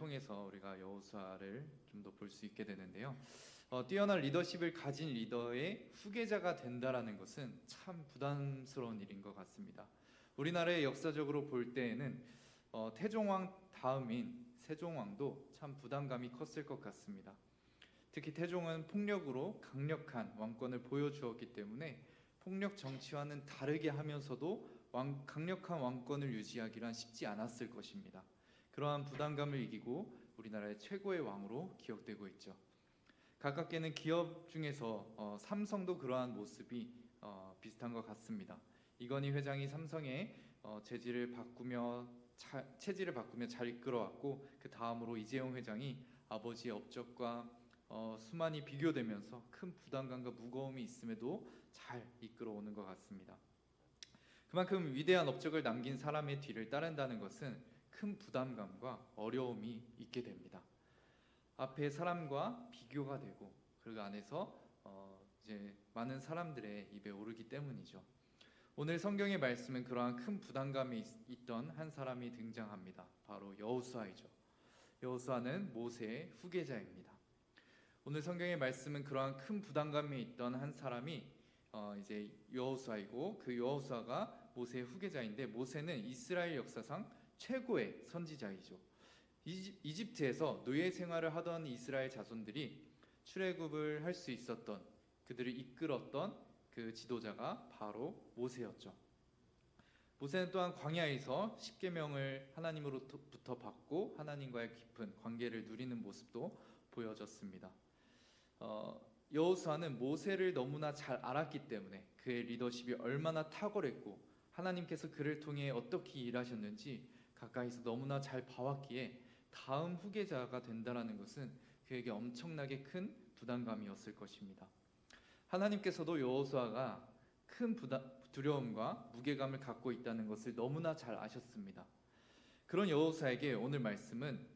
통해서 우리가 여호수아를 좀 더 볼 수 있게 되는데요. 뛰어난 리더십을 가진 리더의 후계자가 된다라는 것은 참 부담스러운 일인 것 같습니다. 우리나라의 역사적으로 볼 때에는 태종왕 다음인 세종왕도 참 부담감이 컸을 것 같습니다. 특히 태종은 폭력으로 강력한 왕권을 보여주었기 때문에 폭력 정치와는 다르게 하면서도 강력한 왕권을 유지하기란 쉽지 않았을 것입니다. 그러한 부담감을 이기고 우리나라의 최고의 왕으로 기억되고 있죠. 가깝게는 기업 중에서 삼성도 그러한 모습이 비슷한 것 같습니다. 이건희 회장이 삼성의 체질을 바꾸며 잘 이끌어왔고, 그 다음으로 이재용 회장이 아버지의 업적과 수만이 비교되면서 큰 부담감과 무거움이 있음에도 잘 이끌어오는 것 같습니다. 그만큼 위대한 업적을 남긴 사람의 뒤를 따른다는 것은 큰 부담감과 어려움이 있게 됩니다. 앞에 사람과 비교가 되고 그 안에서 이제 많은 사람들의 입에 오르기 때문이죠. 오늘 성경의 말씀은 그러한 큰 부담감이 있던 한 사람이 등장합니다. 바로 여호수아이죠. 여호수아는 모세의 후계자입니다. 오늘 성경의 말씀은 그러한 큰 부담감이 있던 한 사람이 이제 여호수아이고, 그 여호수아가 모세의 후계자인데, 모세는 이스라엘 역사상 최고의 선지자이죠. 이집트에서 노예 생활을 하던 이스라엘 자손들이 출애굽을 할 수 있었던, 그들을 이끌었던 그 지도자가 바로 모세였죠. 모세는 또한 광야에서 십계명을 하나님으로부터 받고 하나님과의 깊은 관계를 누리는 모습도 보여졌습니다. 여호수아는 모세를 너무나 잘 알았기 때문에 그의 리더십이 얼마나 탁월했고 하나님께서 그를 통해 어떻게 일하셨는지 가까이서 너무나 잘 봐왔기에 다음 후계자가 된다는 것은 그에게 엄청나게 큰 부담감이었을 것입니다. 하나님께서도 여호수아가 큰 두려움과 무게감을 갖고 있다는 것을 너무나 잘 아셨습니다. 그런 여호수아에게 오늘 말씀은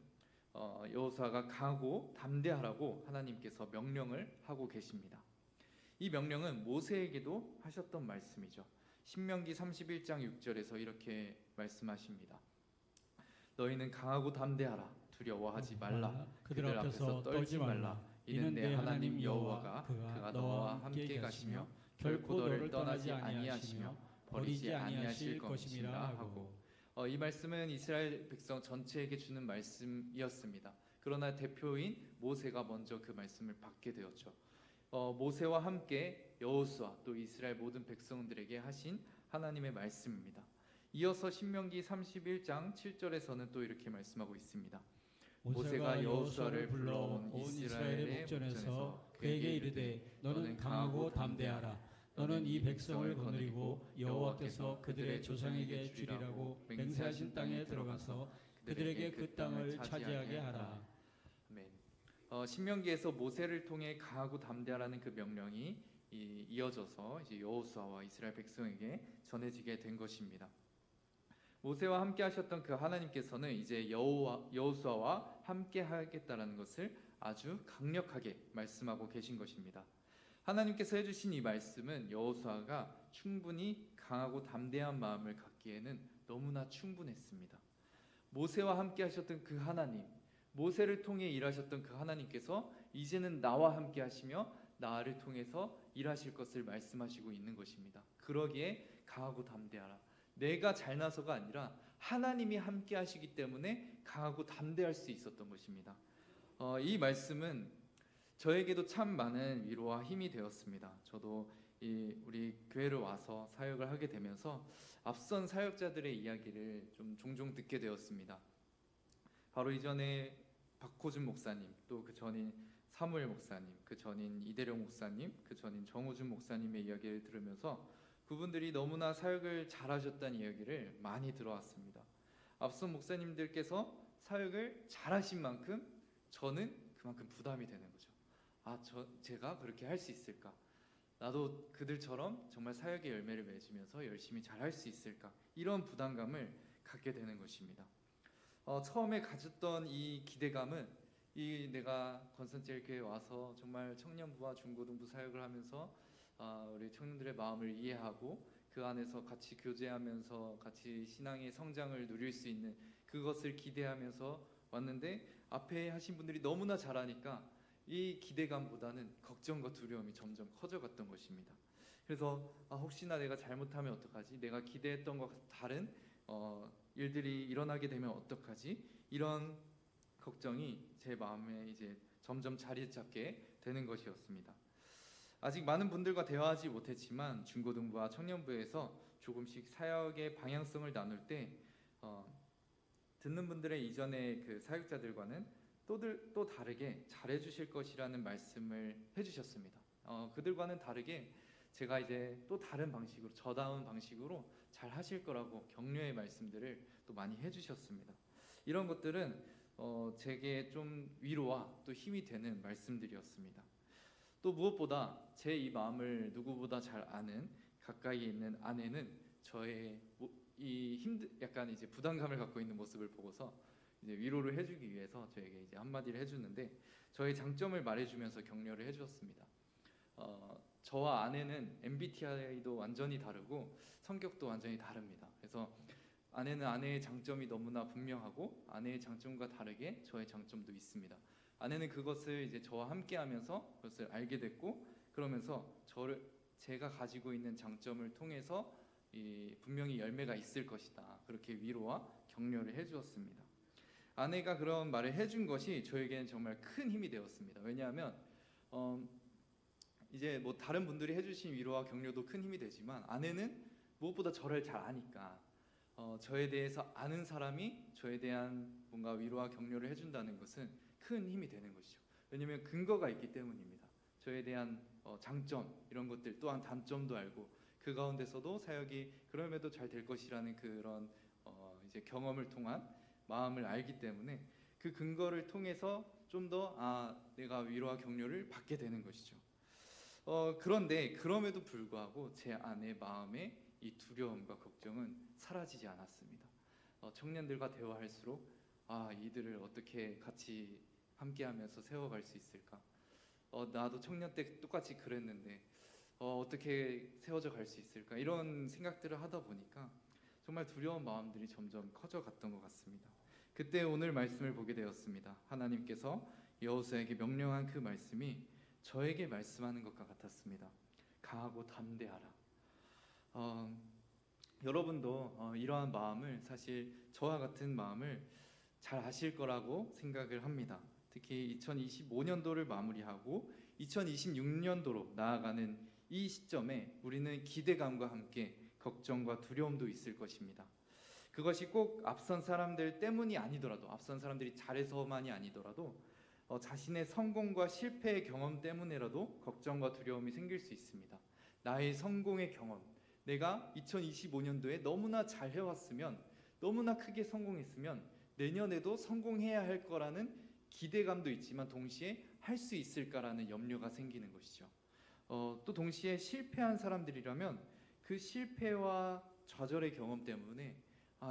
여호수아가 강하고 담대하라고 하나님께서 명령을 하고 계십니다. 이 명령은 모세에게도 하셨던 말씀이죠. 신명기 31장 6절에서 이렇게 말씀하십니다. 너희는 강하고 담대하라. 두려워하지 말라. 그들 앞에서 떨지 말라. 이는 내 하나님 여호와가 그가 너와 함께 가시며 결코 너를 떠나지 아니하시며 버리지 아니하실 것임이라 하고, 이 말씀은 이스라엘 백성 전체에게 주는 말씀이었습니다. 그러나 대표인 모세가 먼저 그 말씀을 받게 되었죠. 모세와 함께 여호수아 또 이스라엘 모든 백성들에게 하신 하나님의 말씀입니다. 이어서 신명기 31장 7절에서는 또 이렇게 말씀하고 있습니다. 모세가 여호수아를 불러온 이스라엘의 목전에서 그에게 이르되 너는 강하고 담대하라. 너는 이 백성을 거느리고 여호와께서 그들의 조상에게 주리라고 맹세하신 땅에 들어가서 그들에게 그 땅을 차지하게 하라. 아멘. 신명기에서 모세를 통해 강하고 담대하라는 그 명령이 이어져서 이제 여호수아와 이스라엘 백성에게 전해지게 된 것입니다. 모세와 함께 하셨던 그 하나님께서는 이제 여호수아와 함께 하겠다라는 것을 아주 강력하게 말씀하고 계신 것입니다. 하나님께서 해주신 이 말씀은 여호수아가 충분히 강하고 담대한 마음을 갖기에는 너무나 충분했습니다. 모세와 함께 하셨던 그 하나님, 모세를 통해 일하셨던 그 하나님께서 이제는 나와 함께 하시며 나를 통해서 일하실 것을 말씀하시고 있는 것입니다. 그러기에 강하고 담대하라. 내가 잘나서가 아니라 하나님이 함께 하시기 때문에 강하고 담대할 수 있었던 것입니다. 이 말씀은 저에게도 참 많은 위로와 힘이 되었습니다. 저도 우리 교회를 와서 사역을 하게 되면서 앞선 사역자들의 이야기를 좀 종종 듣게 되었습니다. 바로 이전에 박호준 목사님, 또 그 전인 사무엘 목사님, 그 전인 이대령 목사님, 그 전인 정우준 목사님의 이야기를 들으면서 그분들이 너무나 사역을 잘하셨다는 이야기를 많이 들어왔습니다. 앞선 목사님들께서 사역을 잘하신 만큼 저는 그만큼 부담이 되는 거죠. 제가 그렇게 할 수 있을까? 나도 그들처럼 정말 사역의 열매를 맺으면서 열심히 잘할 수 있을까? 이런 부담감을 갖게 되는 것입니다. 처음에 가졌던 이 기대감은 내가 건선제일교회에 와서 정말 청년부와 중고등부 사역을 하면서 우리 청년들의 마음을 이해하고 그 안에서 같이 교제하면서 같이 신앙의 성장을 누릴 수 있는 그것을 기대하면서 왔는데 앞에 하신 분들이 너무나 잘하니까 이 기대감보다는 걱정과 두려움이 점점 커져갔던 것입니다. 그래서 혹시나 내가 잘못하면 어떡하지? 내가 기대했던 것과 다른 일들이 일어나게 되면 어떡하지? 이런 걱정이 제 마음에 이제 점점 자리 잡게 되는 것이었습니다. 아직 많은 분들과 대화하지 못했지만 중고등부와 청년부에서 조금씩 사역의 방향성을 나눌 때 듣는 분들의 이전의 그 사역자들과는 또 다르게 잘해 주실 것이라는 말씀을 해주셨습니다. 그들과는 다르게 제가 이제 또 다른 방식으로, 저다운 방식으로 잘 하실 거라고 격려의 말씀들을 또 많이 해주셨습니다. 이런 것들은 제게 좀 위로와 또 힘이 되는 말씀들이었습니다. 또 무엇보다 제 이 마음을 누구보다 잘 아는 가까이 있는 아내는 저의 약간 이제 부담감을 갖고 있는 모습을 보고서 이제 위로를 해주기 위해서 저에게 이제 한마디를 해주는데, 저의 장점을 말해주면서 격려를 해주었습니다. 저와 아내는 MBTI도 완전히 다르고 성격도 완전히 다릅니다. 그래서 아내는 아내의 장점이 너무나 분명하고 아내의 장점과 다르게 저의 장점도 있습니다. 아내는 그것을 이제 저와 함께하면서 그것을 알게 됐고, 그러면서 제가 가지고 있는 장점을 통해서 분명히 열매가 있을 것이다, 그렇게 위로와 격려를 해주었습니다. 아내가 그런 말을 해준 것이 저에게는 정말 큰 힘이 되었습니다. 왜냐하면 이제 뭐 다른 분들이 해주신 위로와 격려도 큰 힘이 되지만 아내는 무엇보다 저를 잘 아니까 저에 대해서 아는 사람이 저에 대한 뭔가 위로와 격려를 해준다는 것은 큰 힘이 되는 것이죠. 왜냐하면 근거가 있기 때문입니다. 저에 대한 장점, 이런 것들 또한 단점도 알고 그 가운데서도 사역이 그럼에도 잘 될 것이라는 그런 이제 경험을 통한 마음을 알기 때문에 그 근거를 통해서 좀 더 내가 위로와 격려를 받게 되는 것이죠. 그런데 그럼에도 불구하고 제 안의 마음에 이 두려움과 걱정은 사라지지 않았습니다. 청년들과 대화할수록 이들을 어떻게 같이 함께하면서 세워갈 수 있을까? 나도 청년 때 똑같이 그랬는데 어떻게 세워져 갈 수 있을까? 이런 생각들을 하다 보니까 정말 두려운 마음들이 점점 커져갔던 것 같습니다. 그때 오늘 말씀을 보게 되었습니다. 하나님께서 여호수아에게 명령한 그 말씀이 저에게 말씀하는 것과 같았습니다. 강하고 담대하라. 여러분도 이러한 마음을, 사실 저와 같은 마음을 잘 아실 거라고 생각을 합니다. 특히 2025년도를 마무리하고 2026년도로 나아가는 이 시점에 우리는 기대감과 함께 걱정과 두려움도 있을 것입니다. 그것이 꼭 앞선 사람들 때문이 아니더라도, 앞선 사람들이 잘해서만이 아니더라도 자신의 성공과 실패의 경험 때문에라도 걱정과 두려움이 생길 수 있습니다. 나의 성공의 경험, 내가 2025년도에 너무나 잘 해왔으면, 너무나 크게 성공했으면 내년에도 성공해야 할 거라는 기대감도 있지만 동시에 할 수 있을까라는 염려가 생기는 것이죠. 또 동시에 실패한 사람들이라면 그 실패와 좌절의 경험 때문에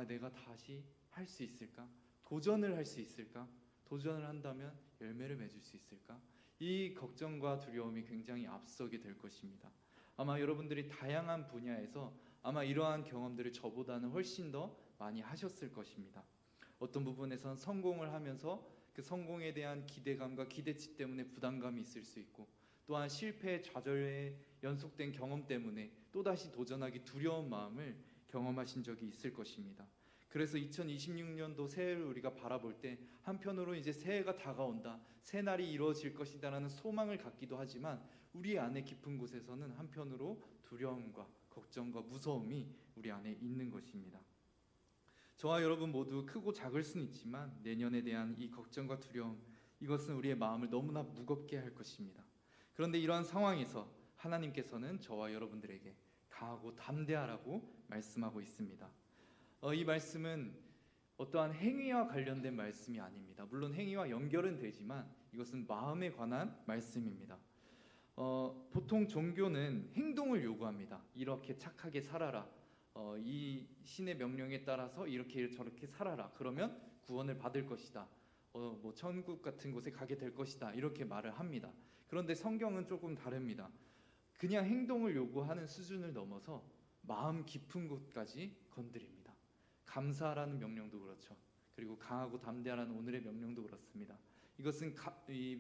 내가 다시 할 수 있을까? 도전을 할 수 있을까? 도전을 한다면 열매를 맺을 수 있을까? 이 걱정과 두려움이 굉장히 앞서게 될 것입니다. 아마 여러분들이 다양한 분야에서 아마 이러한 경험들을 저보다는 훨씬 더 많이 하셨을 것입니다. 어떤 부분에선 성공을 하면서 그 성공에 대한 기대감과 기대치 때문에 부담감이 있을 수 있고, 또한 실패, 좌절의 연속된 경험 때문에 또다시 도전하기 두려운 마음을 경험하신 적이 있을 것입니다. 그래서 2026년도 새해를 우리가 바라볼 때 한편으로 이제 새해가 다가온다, 새날이 이루어질 것이다라는 소망을 갖기도 하지만 우리 안에 깊은 곳에서는 한편으로 두려움과 걱정과 무서움이 우리 안에 있는 것입니다. 저와 여러분 모두 크고 작을 수는 있지만 내년에 대한 이 걱정과 두려움, 이것은 우리의 마음을 너무나 무겁게 할 것입니다. 그런데 이러한 상황에서 하나님께서는 저와 여러분들에게 강하고 담대하라고 말씀하고 있습니다. 이 말씀은 어떠한 행위와 관련된 말씀이 아닙니다. 물론 행위와 연결은 되지만 이것은 마음에 관한 말씀입니다. 보통 종교는 행동을 요구합니다. 이렇게 착하게 살아라. 이 신의 명령에 따라서 이렇게 저렇게 살아라. 그러면 구원을 받을 것이다. 뭐 천국 같은 곳에 가게 될 것이다. 이렇게 말을 합니다. 그런데 성경은 조금 다릅니다. 그냥 행동을 요구하는 수준을 넘어서 마음 깊은 곳까지 건드립니다. 감사라는 명령도 그렇죠. 그리고 강하고 담대하라는 오늘의 명령도 그렇습니다. 이것은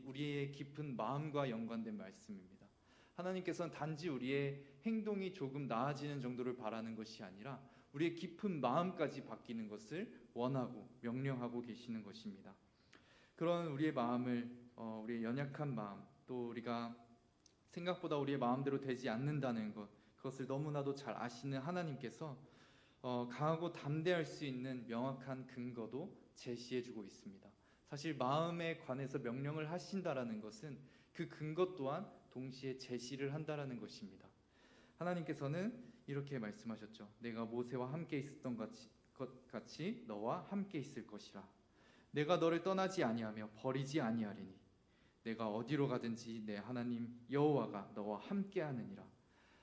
우리의 깊은 마음과 연관된 말씀입니다. 하나님께서는 단지 우리의 행동이 조금 나아지는 정도를 바라는 것이 아니라 우리의 깊은 마음까지 바뀌는 것을 원하고 명령하고 계시는 것입니다. 그런 우리의 마음을 우리의 연약한 마음, 또 우리가 생각보다 우리의 마음대로 되지 않는다는 것, 그것을 너무나도 잘 아시는 하나님께서 강하고 담대할 수 있는 명확한 근거도 제시해주고 있습니다. 사실 마음에 관해서 명령을 하신다라는 것은 그 근거 또한 동시에 제시를 한다라는 것입니다. 하나님께서는 이렇게 말씀하셨죠. 내가 모세와 함께 있었던 것 같이 너와 함께 있을 것이라. 내가 너를 떠나지 아니하며 버리지 아니하리니 내가 어디로 가든지 내 하나님 여호와가 너와 함께 하느니라.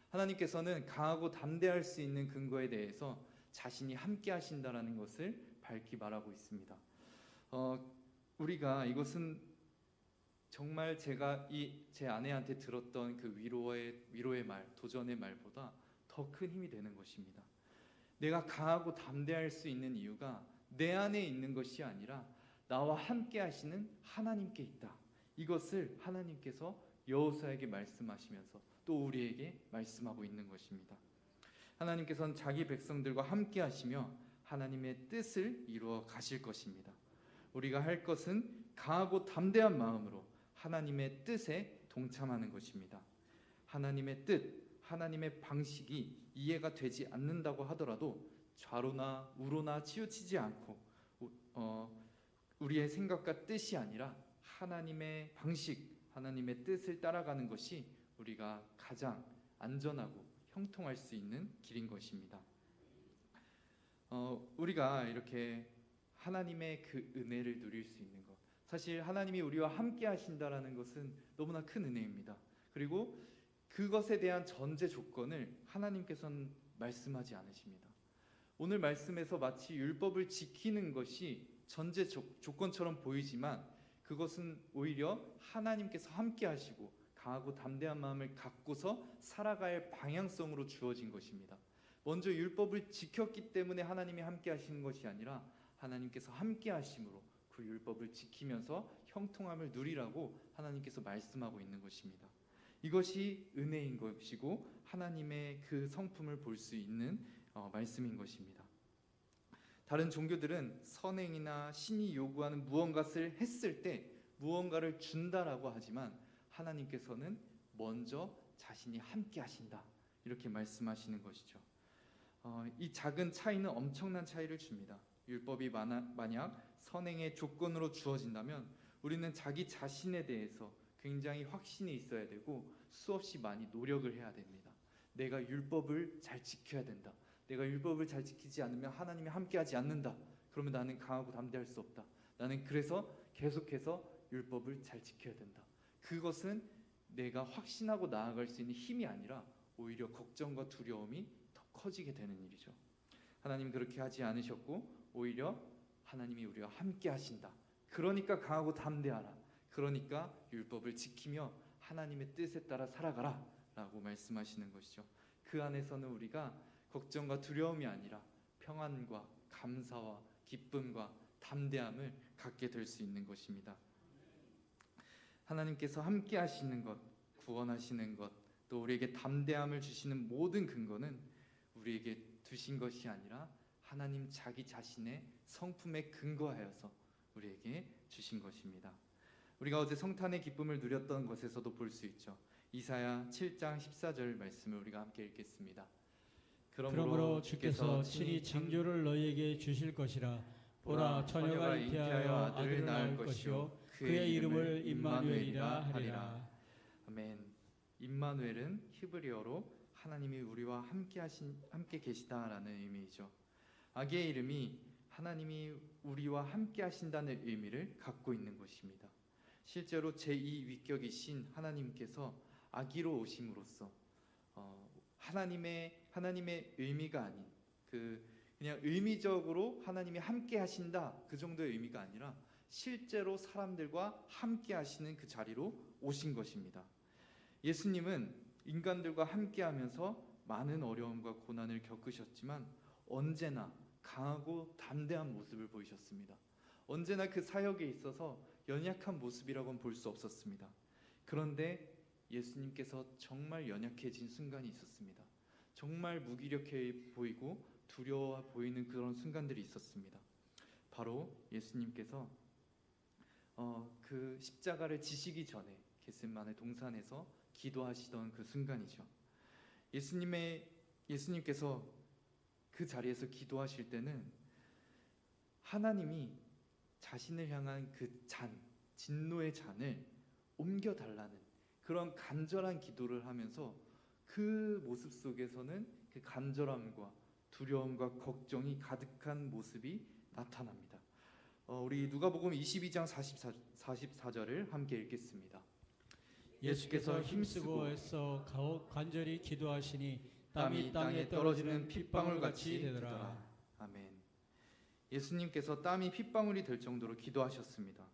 하나님께서는 강하고 담대할 수 있는 근거에 대해서 자신이 함께 하신다라는 것을 밝히 말하고 있습니다. 우리가 이것은 정말 제가 제 아내한테 들었던 그 위로의 말, 도전의 말보다 더 큰 힘이 되는 것입니다. 내가 강하고 담대할 수 있는 이유가 내 안에 있는 것이 아니라 나와 함께 하시는 하나님께 있다. 이것을 하나님께서 여호수아에게 말씀하시면서 또 우리에게 말씀하고 있는 것입니다. 하나님께서는 자기 백성들과 함께 하시며 하나님의 뜻을 이루어 가실 것입니다. 우리가 할 것은 강하고 담대한 마음으로 하나님의 뜻에 동참하는 것입니다. 하나님의 뜻, 하나님의 방식이 이해가 되지 않는다고 하더라도 좌로나 우로나 치우치지 않고 우리의 생각과 뜻이 아니라 하나님의 방식, 하나님의 뜻을 따라가는 것이 우리가 가장 안전하고 형통할 수 있는 길인 것입니다. 우리가 이렇게 하나님의 그 은혜를 누릴 수 있는 것, 사실 하나님이 우리와 함께 하신다라는 것은 너무나 큰 은혜입니다. 그리고 그것에 대한 전제 조건을 하나님께서는 말씀하지 않으십니다. 오늘 말씀에서 마치 율법을 지키는 것이 전제 조건처럼 보이지만 그것은 오히려 하나님께서 함께 하시고 강하고 담대한 마음을 갖고서 살아갈 방향성으로 주어진 것입니다. 먼저 율법을 지켰기 때문에 하나님이 함께 하시는 것이 아니라 하나님께서 함께 하심으로 그 율법을 지키면서 형통함을 누리라고 하나님께서 말씀하고 있는 것입니다. 이것이 은혜인 것이고 하나님의 그 성품을 볼 수 있는 말씀인 것입니다. 다른 종교들은 선행이나 신이 요구하는 무언가를 했을 때 무언가를 준다라고 하지만 하나님께서는 먼저 자신이 함께 하신다 이렇게 말씀하시는 것이죠. 이 작은 차이는 엄청난 차이를 줍니다. 율법이 만약 선행의 조건으로 주어진다면 우리는 자기 자신에 대해서 굉장히 확신이 있어야 되고 수없이 많이 노력을 해야 됩니다. 내가 율법을 잘 지켜야 된다. 내가 율법을 잘 지키지 않으면 하나님이 함께하지 않는다. 그러면 나는 강하고 담대할 수 없다. 나는 그래서 계속해서 율법을 잘 지켜야 된다. 그것은 내가 확신하고 나아갈 수 있는 힘이 아니라 오히려 걱정과 두려움이 더 커지게 되는 일이죠. 하나님 그렇게 하지 않으셨고 오히려 하나님이 우리와 함께 하신다. 그러니까 강하고 담대하라. 그러니까 율법을 지키며 하나님의 뜻에 따라 살아가라 라고 말씀하시는 것이죠. 그 안에서는 우리가 걱정과 두려움이 아니라 평안과 감사와 기쁨과 담대함을 갖게 될 수 있는 것입니다. 하나님께서 함께 하시는 것, 구원하시는 것, 또 우리에게 담대함을 주시는 모든 근거는 우리에게 두신 것이 아니라 하나님 자기 자신의 성품에 근거하여서 우리에게 주신 것입니다. 우리가 어제 성탄의 기쁨을 누렸던 것에서도 볼 수 있죠. 이사야 7장 14절 말씀을 우리가 함께 읽겠습니다. 그러므로 주께서 친히 징조를 너희에게 주실 것이라. 보라, 처녀가 잉태하여 아들을 낳을 것이요 그의 이름을 임마누엘이라 하리라. 아멘. 임마누엘은 히브리어로 하나님이 우리와 함께 계시다라는 의미이죠. 아기의 이름이 하나님이 우리와 함께 하신다는 의미를 갖고 있는 것입니다. 실제로 제2위격이신 하나님께서 아기로 오심으로써 하나님의 의미가 아닌 그냥 의미적으로 하나님이 함께 하신다 그 정도의 의미가 아니라 실제로 사람들과 함께 하시는 그 자리로 오신 것입니다. 예수님은 인간들과 함께 하면서 많은 어려움과 고난을 겪으셨지만 언제나 강하고 담대한 모습을 보이셨습니다. 언제나 그 사역에 있어서 연약한 모습이라고는 볼 수 없었습니다. 그런데 예수님께서 정말 연약해진 순간이 있었습니다. 정말 무기력해 보이고 두려워 보이는 그런 순간들이 있었습니다. 바로 예수님께서 그 십자가를 지시기 전에 겟세마네 동산에서 기도하시던 그 순간이죠. 예수님께서 그 자리에서 기도하실 때는 하나님이 자신을 향한 그 진노의 잔을 옮겨달라는 그런 간절한 기도를 하면서 그 모습 속에서는 그 간절함과 두려움과 걱정이 가득한 모습이 나타납니다. 우리 누가복음 22장 44절을 함께 읽겠습니다. 예수께서 힘쓰고 애써 간절히 기도하시니 땀이 땅에 떨어지는 핏방울같이 되더라. 아멘. 예수님께서 땀이 핏방울이 될 정도로 기도하셨습니다.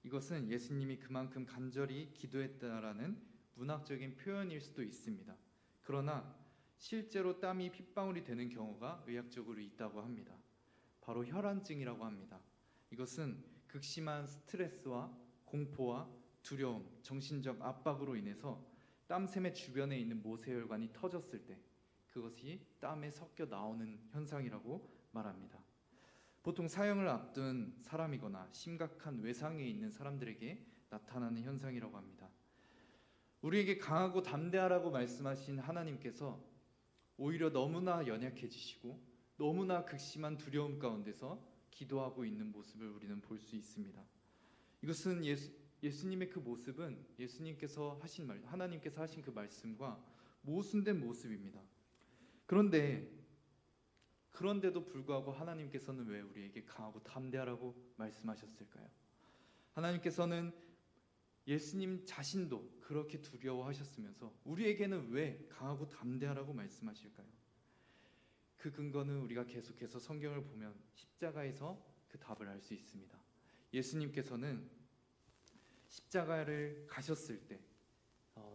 이것은 예수님이 그만큼 간절히 기도했다라는 문학적인 표현일 수도 있습니다. 그러나 실제로 땀이 핏방울이 되는 경우가 의학적으로 있다고 합니다. 바로 혈안증이라고 합니다. 이것은 극심한 스트레스와 공포와 두려움, 정신적 압박으로 인해서 땀샘의 주변에 있는 모세혈관이 터졌을 때 그것이 땀에 섞여 나오는 현상이라고 말합니다. 보통 사형을 앞둔 사람이거나 심각한 외상에 있는 사람들에게 나타나는 현상이라고 합니다. 우리에게 강하고 담대하라고 말씀하신 하나님께서 오히려 너무나 연약해지시고 너무나 극심한 두려움 가운데서 기도하고 있는 모습을 우리는 볼 수 있습니다. 이것은 예수님의 그 모습은 예수님께서 하신 말, 하나님께서 하신 그 말씀과 모순된 모습입니다. 그런데도 불구하고 하나님께서는 왜 우리에게 강하고 담대하라고 말씀하셨을까요? 하나님께서는 예수님 자신도 그렇게 두려워하셨으면서 우리에게는 왜 강하고 담대하라고 말씀하실까요? 그 근거는 우리가 계속해서 성경을 보면 십자가에서 그 답을 알 수 있습니다. 예수님께서는 십자가를 가셨을 때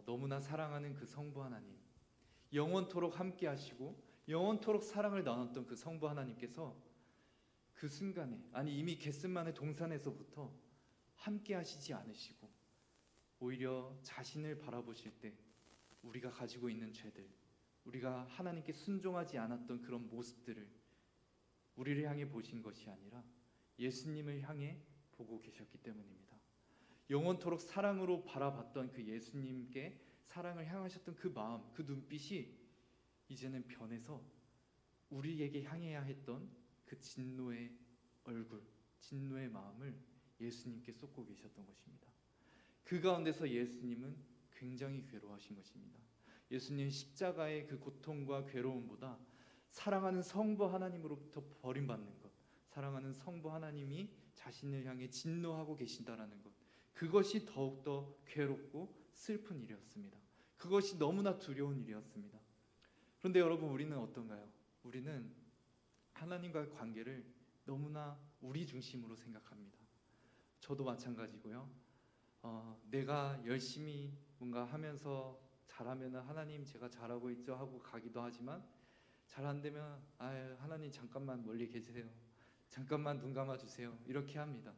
너무나 사랑하는 그 성부 하나님, 영원토록 함께 하시고 영원토록 사랑을 나눴던 그 성부 하나님께서 그 순간에, 아니 이미 겟세마네 동산에서부터 함께 하시지 않으시고 오히려 자신을 바라보실 때 우리가 가지고 있는 죄들, 우리가 하나님께 순종하지 않았던 그런 모습들을 우리를 향해 보신 것이 아니라 예수님을 향해 보고 계셨기 때문입니다. 영원토록 사랑으로 바라봤던 그 예수님께 사랑을 향하셨던 그 마음, 그 눈빛이 이제는 변해서 우리에게 향해야 했던 그 진노의 얼굴, 진노의 마음을 예수님께 쏟고 계셨던 것입니다. 그 가운데서 예수님은 굉장히 괴로워하신 것입니다. 예수님 십자가의 그 고통과 괴로움보다 사랑하는 성부 하나님으로부터 버림받는 것, 사랑하는 성부 하나님이 자신을 향해 진노하고 계신다라는 것, 그것이 더욱더 괴롭고 슬픈 일이었습니다. 그것이 너무나 두려운 일이었습니다. 그런데 여러분, 우리는 어떤가요? 우리는 하나님과의 관계를 너무나 우리 중심으로 생각합니다. 저도 마찬가지고요. 내가 열심히 뭔가 하면서 잘하면 하나님 제가 잘하고 있죠 하고 가기도 하지만 잘 안 되면 하나님 잠깐만 멀리 계세요. 잠깐만 눈 감아주세요. 이렇게 합니다.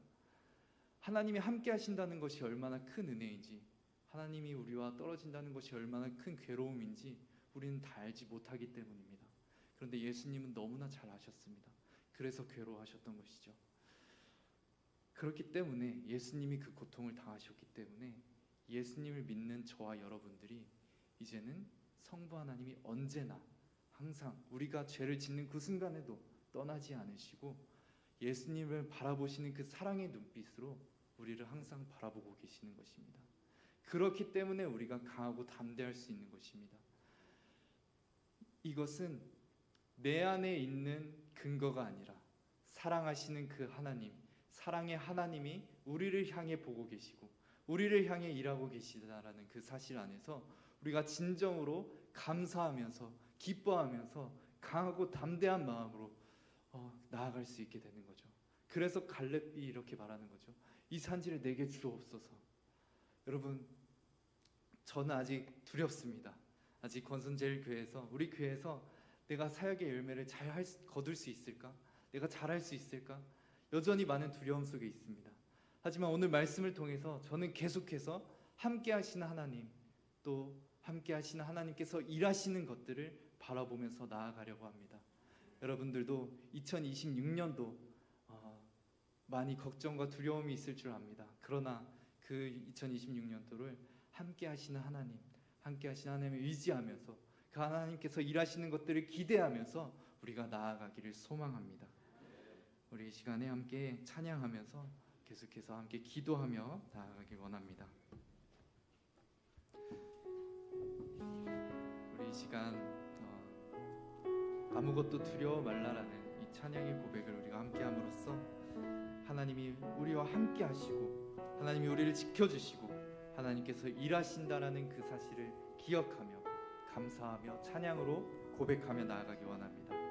하나님이 함께 하신다는 것이 얼마나 큰 은혜인지, 하나님이 우리와 떨어진다는 것이 얼마나 큰 괴로움인지 우리는 다 알지 못하기 때문입니다. 그런데 예수님은 너무나 잘 아셨습니다. 그래서 괴로워하셨던 것이죠. 그렇기 때문에 예수님이 그 고통을 당하셨기 때문에 예수님을 믿는 저와 여러분들이 이제는 성부 하나님이 언제나 항상 우리가 죄를 짓는 그 순간에도 떠나지 않으시고 예수님을 바라보시는 그 사랑의 눈빛으로 우리를 항상 바라보고 계시는 것입니다. 그렇기 때문에 우리가 강하고 담대할 수 있는 것입니다. 이것은 내 안에 있는 근거가 아니라 사랑하시는 그 하나님, 사랑의 하나님이 우리를 향해 보고 계시고 우리를 향해 일하고 계시다라는 그 사실 안에서 우리가 진정으로 감사하면서 기뻐하면서 강하고 담대한 마음으로 나아갈 수 있게 되는 거죠. 그래서 갈렙이 이렇게 말하는 거죠. 이 산지를 내게 주옵소서. 여러분, 저는 아직 두렵습니다. 아직 권선제일교회에서, 우리 교회에서 내가 사역의 열매를 잘 거둘 수 있을까? 내가 잘할 수 있을까? 여전히 많은 두려움 속에 있습니다. 하지만 오늘 말씀을 통해서 저는 계속해서 함께 하시는 하나님, 또 함께 하시는 하나님께서 일하시는 것들을 바라보면서 나아가려고 합니다. 여러분들도 2026년도 많이 걱정과 두려움이 있을 줄 압니다. 그러나 그 2026년도를 함께 하시는 하나님, 함께 하시는 하나님을 의지하면서 그 하나님께서 일하시는 것들을 기대하면서 우리가 나아가기를 소망합니다. 우리 이 시간에 함께 찬양하면서 계속해서 함께 기도하며 나아가길 원합니다. 우리 이 시간 아무것도 두려워 말라라는 이 찬양의 고백을 우리가 함께 함으로써 하나님이 우리와 함께 하시고 하나님이 우리를 지켜주시고 하나님께서 일하신다라는 그 사실을 기억하며 감사하며 찬양으로 고백하며 나아가기 원합니다.